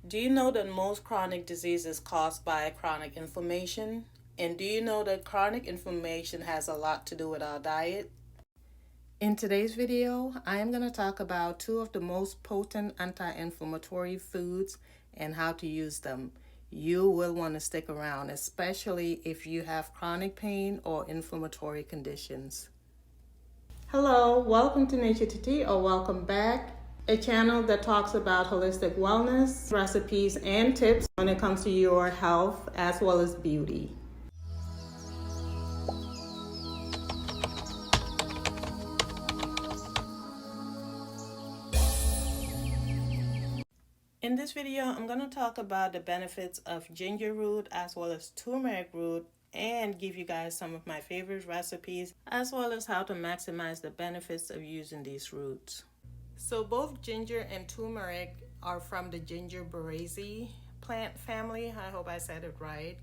Do you know that most chronic disease is caused by chronic inflammation? And do you know that chronic inflammation has a lot to do with our diet? In today's video, I am going to talk about two of the most potent anti-inflammatory foods and how to use them. You will want to stick around, especially if you have chronic pain or inflammatory conditions. Hello, welcome to Nature to Tea, or welcome back. A channel that talks about holistic wellness, recipes, and tips when it comes to your health as well as beauty. In this video, I'm going to talk about the benefits of ginger root as well as turmeric root and give you guys some of my favorite recipes as well as how to maximize the benefits of using these roots. So both ginger and turmeric are from the Gingiberaceae plant family. I hope I said it right.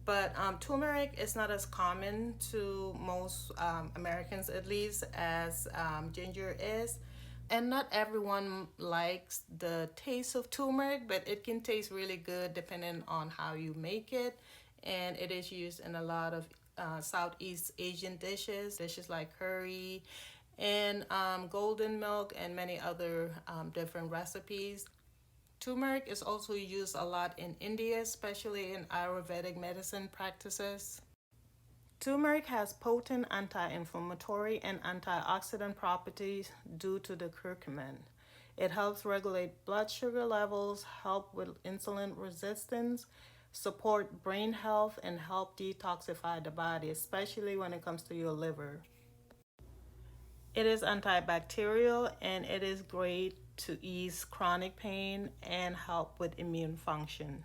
But turmeric is not as common to most Americans, at least, as ginger is. And not everyone likes the taste of turmeric, but it can taste really good depending on how you make it. And it is used in a lot of Southeast Asian dishes like curry and golden milk and many other different recipes. Turmeric is also used a lot in India, especially in Ayurvedic medicine practices. Turmeric has potent anti-inflammatory and antioxidant properties due to the curcumin. It helps regulate blood sugar levels, help with insulin resistance, support brain health, and help detoxify the body, especially when it comes to your liver. It is antibacterial and it is great to ease chronic pain and help with immune function.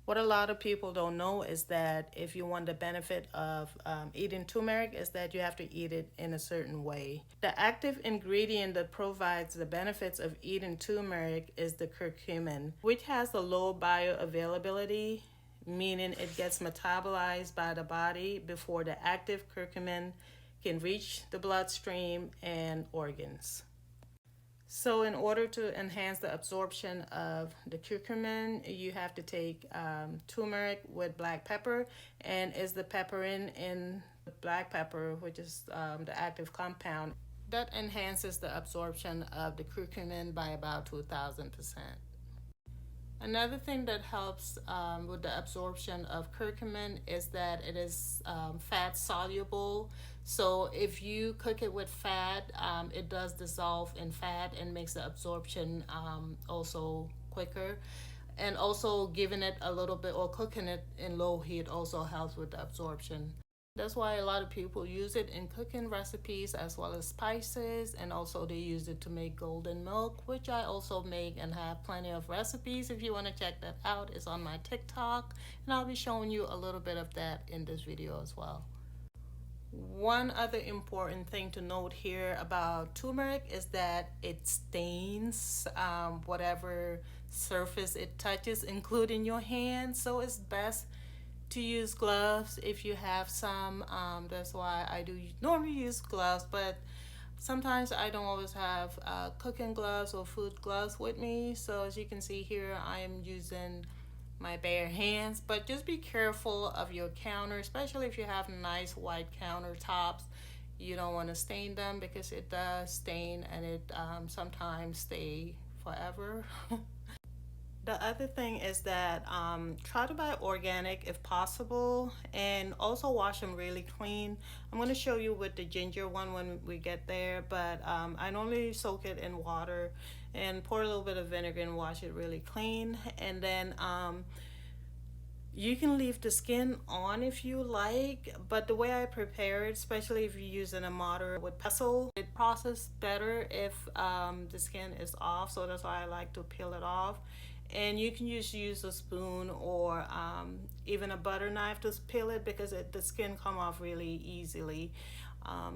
What a lot of people don't know is that if you want the benefit of eating turmeric is that you have to eat it in a certain way. The active ingredient that provides the benefits of eating turmeric is the curcumin, which has a low bioavailability, meaning it gets metabolized by the body before the active curcumin can reach the bloodstream and organs. So in order to enhance the absorption of the curcumin, you have to take turmeric with black pepper, and is the pepperin in the black pepper, which is the active compound, that enhances the absorption of the curcumin by about 2,000%. Another thing that helps with the absorption of curcumin is that it is fat soluble. So if you cook it with fat, it does dissolve in fat and makes the absorption also quicker. And also giving it a little bit or cooking it in low heat also helps with the absorption. That's why a lot of people use it in cooking recipes as well as spices, and also they use it to make golden milk, which I also make and have plenty of recipes. If you want to check that out, it's on my TikTok, and I'll be showing you a little bit of that in this video as well. One other important thing to note here about turmeric is that it stains whatever surface it touches, including your hands, so it's best to use gloves if you have some. That's why I do normally use gloves, but sometimes I don't always have cooking gloves or food gloves with me. So as you can see here, I am using my bare hands, but just be careful of your counter, especially if you have nice white countertops. You don't want to stain them because it does stain, and it sometimes stay forever. The other thing is that try to buy organic if possible, and also wash them really clean. I'm going to show you with the ginger one when we get there, but I normally soak it in water and pour a little bit of vinegar and wash it really clean. And then you can leave the skin on if you like, but the way I prepare it, especially if you're using a moderate with pestle, it processes better if the skin is off. So that's why I like to peel it off. And you can just use a spoon or even a butter knife to peel it because the skin come off really easily.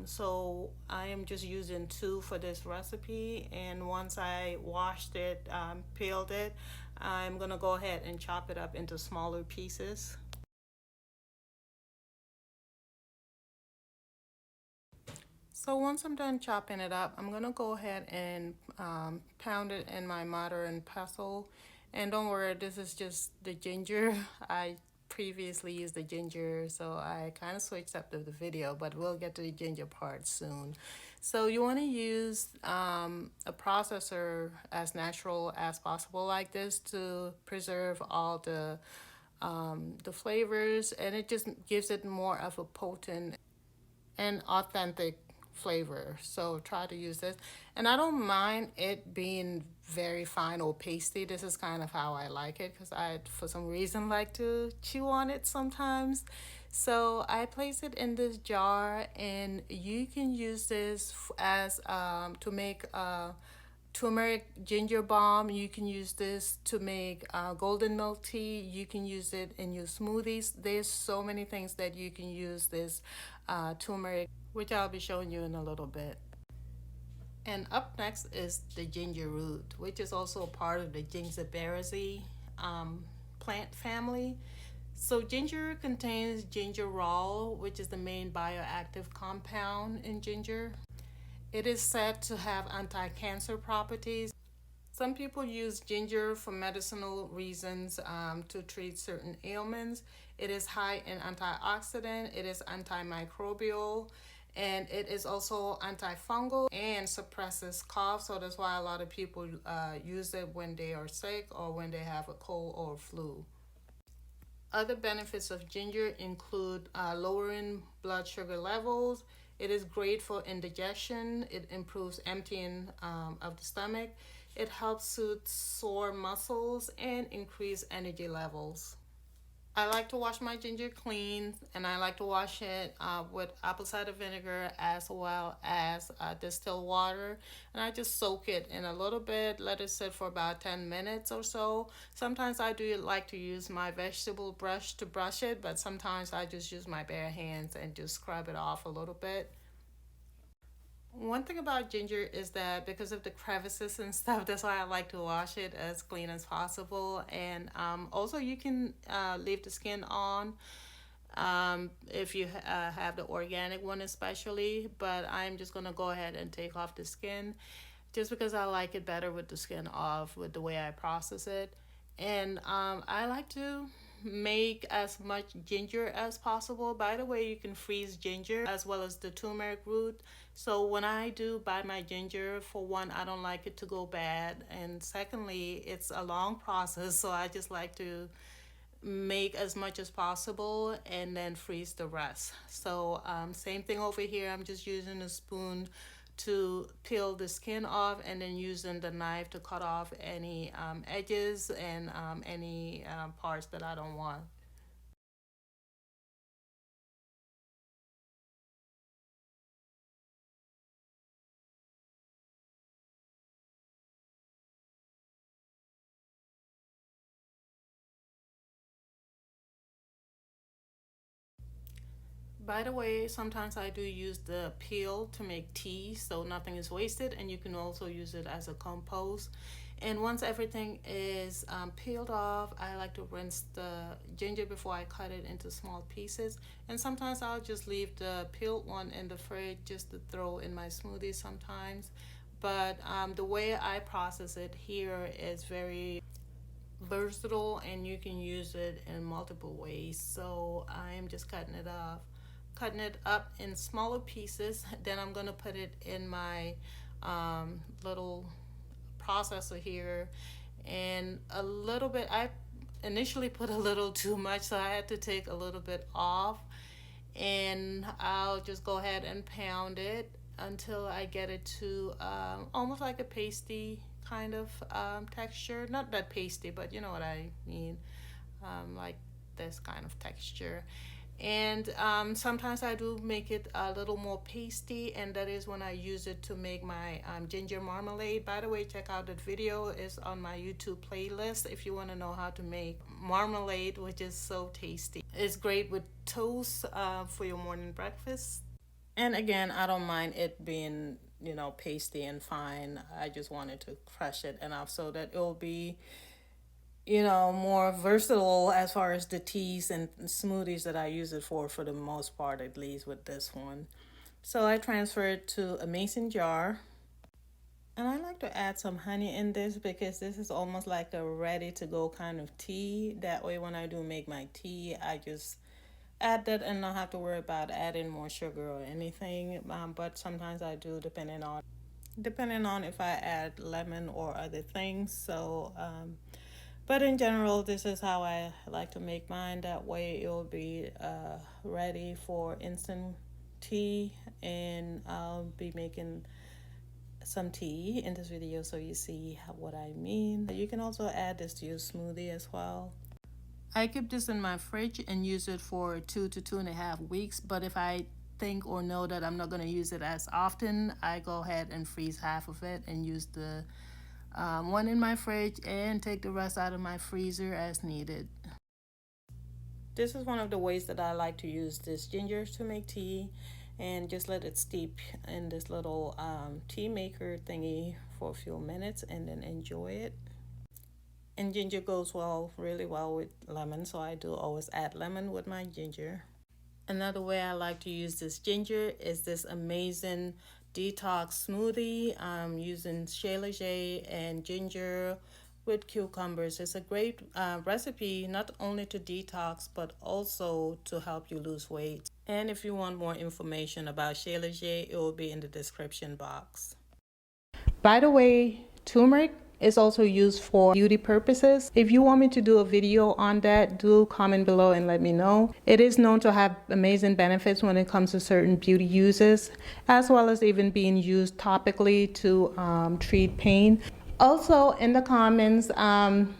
So I am just using two for this recipe, and once I washed it, peeled it, I'm gonna go ahead and chop it up into smaller pieces. So once I'm done chopping it up, I'm gonna go ahead and pound it in my mortar and pestle. And don't worry, this is just the ginger. I previously used the ginger, so I kind of switched up to the video, but we'll get to the ginger part soon. So you want to use a processor as natural as possible like this to preserve all the flavors, and it just gives it more of a potent and authentic flavor. So try to use this. And I don't mind it being very fine or pasty. This is kind of how I like it because I, for some reason, like to chew on it sometimes. So I place it in this jar, and you can use this as to make turmeric ginger balm. You can use this to make golden milk tea. You can use it in your smoothies. There's so many things that you can use this turmeric, which I'll be showing you in a little bit. And up next is the ginger root, which is also a part of the Gingerberaceae plant family. So ginger contains gingerol, which is the main bioactive compound in ginger. It is said to have anti-cancer properties. Some people use ginger for medicinal reasons to treat certain ailments. It is high in antioxidant, it is antimicrobial, and it is also antifungal and suppresses cough. So that's why a lot of people use it when they are sick or when they have a cold or flu. Other benefits of ginger include lowering blood sugar levels. It is great for indigestion. It improves emptying of the stomach. It helps soothe sore muscles and increase energy levels. I like to wash my ginger clean, and I like to wash it with apple cider vinegar as well as distilled water. And I just soak it in a little bit, let it sit for about 10 minutes or so. Sometimes I do like to use my vegetable brush to brush it, but sometimes I just use my bare hands and just scrub it off a little bit. One thing about ginger is that because of the crevices and stuff, that's why I like to wash it as clean as possible. And also, you can leave the skin on if you have the organic one, especially. But I'm just gonna go ahead and take off the skin just because I like it better with the skin off with the way I process it. And I like to make as much ginger as possible. By the way, you can freeze ginger as well as the turmeric root. So when I do buy my ginger, for one, I don't like it to go bad. And secondly, it's a long process. So I just like to make as much as possible and then freeze the rest. So same thing over here. I'm just using a spoon to peel the skin off and then using the knife to cut off any edges and any parts that I don't want. By the way, sometimes I do use the peel to make tea, so nothing is wasted, and you can also use it as a compost. And once everything is peeled off, I like to rinse the ginger before I cut it into small pieces. And sometimes I'll just leave the peeled one in the fridge just to throw in my smoothie sometimes. But the way I process it here is very versatile, and you can use it in multiple ways. So I am just cutting it up in smaller pieces. Then I'm gonna put it in my little processor here, and a little bit. I initially put a little too much, so I had to take a little bit off, and I'll just go ahead and pound it until I get it to almost like a pasty kind of texture. Not that pasty, but you know what I mean, like this kind of texture. And sometimes I do make it a little more pasty, and that is when I use it to make my ginger marmalade. By the way, check out that video. It's on my YouTube playlist if you want to know how to make marmalade, which is so tasty. It's great with toast for your morning breakfast. And again, I don't mind it being, pasty and fine. I just wanted to crush it enough so that it will be, more versatile as far as the teas and smoothies that I use it for the most part, at least with this one. So I transfer it to a mason jar. And I like to add some honey in this because this is almost like a ready to go kind of tea. That way when I do make my tea, I just add that and not have to worry about adding more sugar or anything. But sometimes I do depending on if I add lemon or other things. But in general, this is how I like to make mine. That way it will be ready for instant tea, and I'll be making some tea in this video so you see what I mean. You can also add this to your smoothie as well. I keep this in my fridge and use it for 2 to 2.5 weeks, but if I think or know that I'm not going to use it as often, I go ahead and freeze half of it and use the one in my fridge and take the rest out of my freezer as needed. This is one of the ways that I like to use this ginger to make tea, and just let it steep in this little tea maker thingy for a few minutes and then enjoy it. And ginger goes really well with lemon, so I do always add lemon with my ginger. Another way I like to use this ginger is this amazing detox smoothie. I'm using shea latte and ginger with cucumbers. It's a great recipe, not only to detox but also to help you lose weight. And if you want more information about shea latte, it will be in the description box. By the way, turmeric is also used for beauty purposes. If you want me to do a video on that, do comment below and let me know. It is known to have amazing benefits when it comes to certain beauty uses, as well as even being used topically to treat pain. Also in the comments,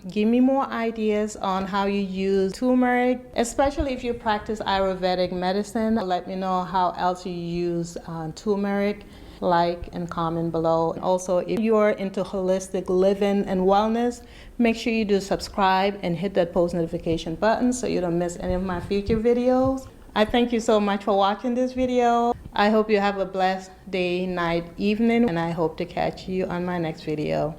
give me more ideas on how you use turmeric, especially if you practice Ayurvedic medicine. Let me know how else you use turmeric. Like and comment below. Also, if you're into holistic living and wellness, make sure you do subscribe and hit that post notification button so you don't miss any of my future videos. I thank you so much for watching this video. I hope you have a blessed day, night, evening, and I hope to catch you on my next video.